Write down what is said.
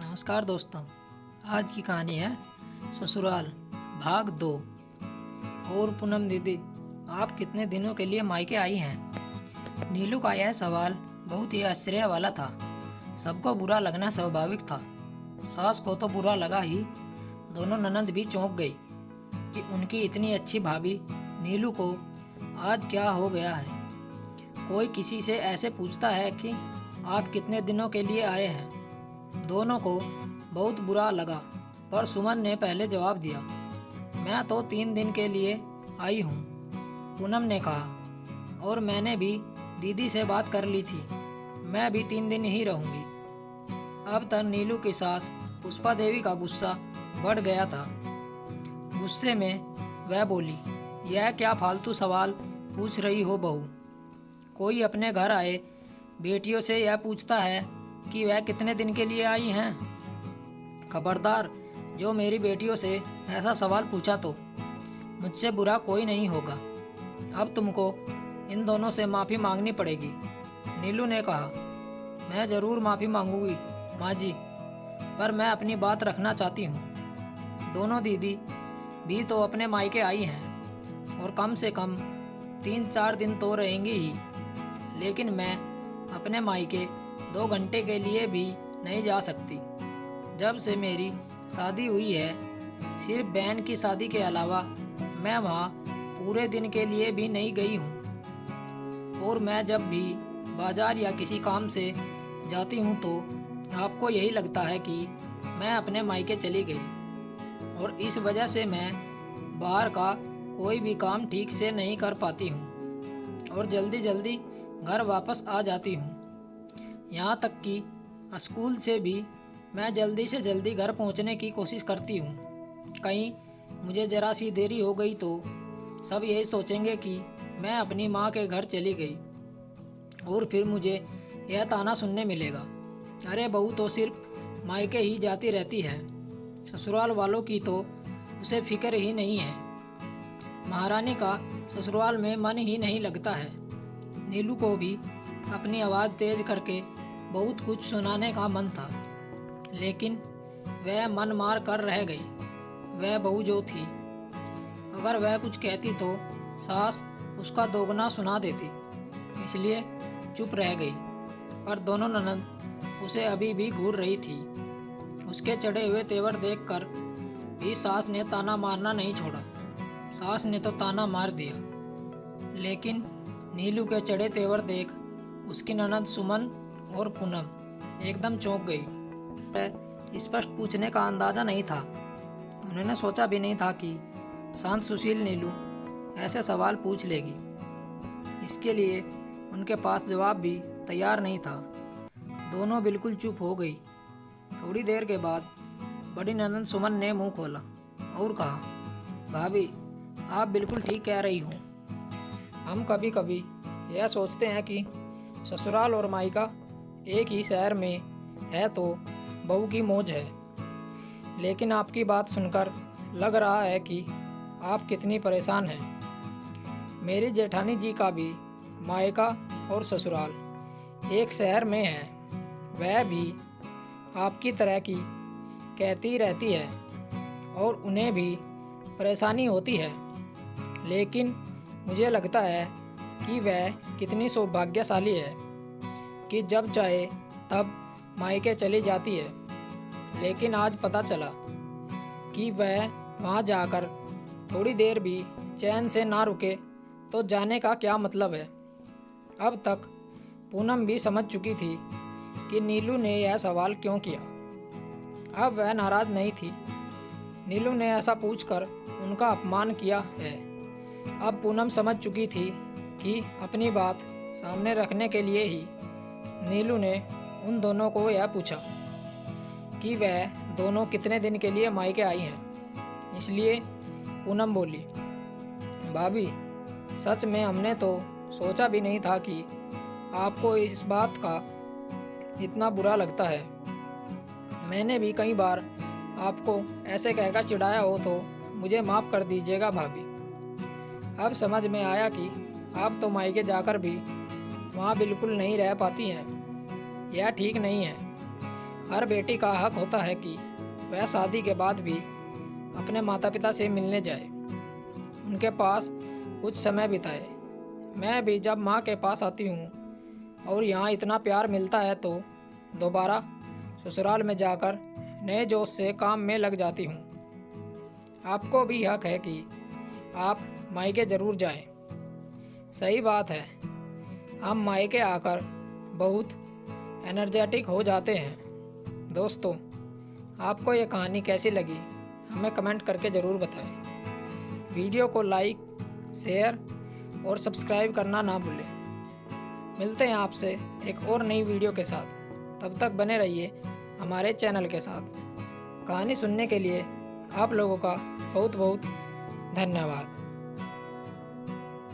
नमस्कार दोस्तों। आज की कहानी है ससुराल भाग 2। और पूनम दीदी, आप कितने दिनों के लिए मायके आई हैं? नीलू का यह सवाल बहुत ही आश्चर्य वाला था। सबको बुरा लगना स्वाभाविक था। सास को तो बुरा लगा ही, दोनों ननद भी चौंक गई कि उनकी इतनी अच्छी भाभी नीलू को आज क्या हो गया है। कोई किसी से ऐसे पूछता है कि आप कितने दिनों के लिए आए हैं। दोनों को बहुत बुरा लगा, पर सुमन ने पहले जवाब दिया, मैं तो 3 दिन के लिए आई हूँ। पूनम ने कहा, और मैंने भी दीदी से बात कर ली थी, मैं भी 3 दिन ही रहूँगी। अब तक नीलू की सास पुष्पा देवी का गुस्सा बढ़ गया था। गुस्से में वह बोली, यह क्या फालतू सवाल पूछ रही हो बहू? कोई अपने घर आए बेटियों से यह पूछता है कि वह कितने दिन के लिए आई हैं? खबरदार, जो मेरी बेटियों से ऐसा सवाल पूछा तो मुझसे बुरा कोई नहीं होगा। अब तुमको इन दोनों से माफ़ी मांगनी पड़ेगी। नीलू ने कहा, मैं ज़रूर माफ़ी मांगूंगी माँ जी, पर मैं अपनी बात रखना चाहती हूँ। दोनों दीदी भी तो अपने मायके आई हैं और कम से कम 3-4 दिन तो रहेंगी ही, लेकिन मैं अपने मायके 2 घंटे के लिए भी नहीं जा सकती। जब से मेरी शादी हुई है, सिर्फ बहन की शादी के अलावा मैं वहाँ पूरे दिन के लिए भी नहीं गई हूँ। और मैं जब भी बाजार या किसी काम से जाती हूँ तो आपको यही लगता है कि मैं अपने मायके चली गई, और इस वजह से मैं बाहर का कोई भी काम ठीक से नहीं कर पाती हूँ और जल्दी जल्दी घर वापस आ जाती हूँ। यहाँ तक कि स्कूल से भी मैं जल्दी से जल्दी घर पहुँचने की कोशिश करती हूँ। कहीं मुझे ज़रा सी देरी हो गई तो सब यही सोचेंगे कि मैं अपनी माँ के घर चली गई, और फिर मुझे यह ताना सुनने मिलेगा, अरे बहू तो सिर्फ मायके ही जाती रहती है, ससुराल वालों की तो उसे फिक्र ही नहीं है। महारानी का ससुराल में मन ही नहीं लगता है। नीलू को भी अपनी आवाज़ तेज करके बहुत कुछ सुनाने का मन था, लेकिन वह मन मार कर रह गई। वह बहू जो थी, अगर वह कुछ कहती तो सास उसका दोगुना सुना देती, इसलिए चुप रह गई। पर दोनों ननद उसे अभी भी घूर रही थी। उसके चढ़े हुए तेवर देखकर भी सास ने ताना मारना नहीं छोड़ा। सास ने तो ताना मार दिया, लेकिन नीलू के चढ़े तेवर देख उसकी ननद सुमन और पूनम एकदम चौंक गई। स्पष्ट पूछने का अंदाज़ा नहीं था। उन्होंने सोचा भी नहीं था कि शांत सुशील नीलू ऐसे सवाल पूछ लेगी। इसके लिए उनके पास जवाब भी तैयार नहीं था। दोनों बिल्कुल चुप हो गई। थोड़ी देर के बाद बड़ी ननद सुमन ने मुंह खोला और कहा, भाभी, आप बिल्कुल ठीक कह रही हो। हम कभी कभी यह सोचते हैं कि ससुराल और मायका एक ही शहर में है तो बहू की मौज है, लेकिन आपकी बात सुनकर लग रहा है कि आप कितनी परेशान हैं। मेरी जेठानी जी का भी मायका और ससुराल एक शहर में है। वह भी आपकी तरह की कहती रहती है और उन्हें भी परेशानी होती है, लेकिन मुझे लगता है कि वह कितनी सौभाग्यशाली है कि जब चाहे तब मायके चली जाती है। लेकिन आज पता चला कि वह वहाँ जाकर थोड़ी देर भी चैन से ना रुके तो जाने का क्या मतलब है। अब तक पूनम भी समझ चुकी थी कि नीलू ने यह सवाल क्यों किया। अब वह नाराज़ नहीं थी। नीलू ने ऐसा पूछकर उनका अपमान किया है। अब पूनम समझ चुकी थी कि अपनी बात सामने रखने के लिए ही नीलू ने उन दोनों को यह पूछा कि वह दोनों कितने दिन के लिए मायके आई हैं। इसलिए पूनम बोली, भाभी, सच में हमने तो सोचा भी नहीं था कि आपको इस बात का इतना बुरा लगता है। मैंने भी कई बार आपको ऐसे कहकर चिढ़ाया हो तो मुझे माफ़ कर दीजिएगा भाभी। अब समझ में आया कि आप तो मायके जाकर भी वहाँ बिल्कुल नहीं रह पाती हैं। यह ठीक नहीं है। हर बेटी का हक होता है कि वह शादी के बाद भी अपने माता पिता से मिलने जाए, उनके पास कुछ समय बिताए। मैं भी जब माँ के पास आती हूँ और यहाँ इतना प्यार मिलता है तो दोबारा ससुराल में जाकर नए जोश से काम में लग जाती हूँ। आपको भी हक है कि आप मायके ज़रूर जाएं। सही बात है, हम मायके आकर बहुत एनर्जेटिक हो जाते हैं। दोस्तों, आपको ये कहानी कैसी लगी हमें कमेंट करके ज़रूर बताएं। वीडियो को लाइक, शेयर और सब्सक्राइब करना ना भूलें। मिलते हैं आपसे एक और नई वीडियो के साथ। तब तक बने रहिए हमारे चैनल के साथ। कहानी सुनने के लिए आप लोगों का बहुत बहुत धन्यवाद।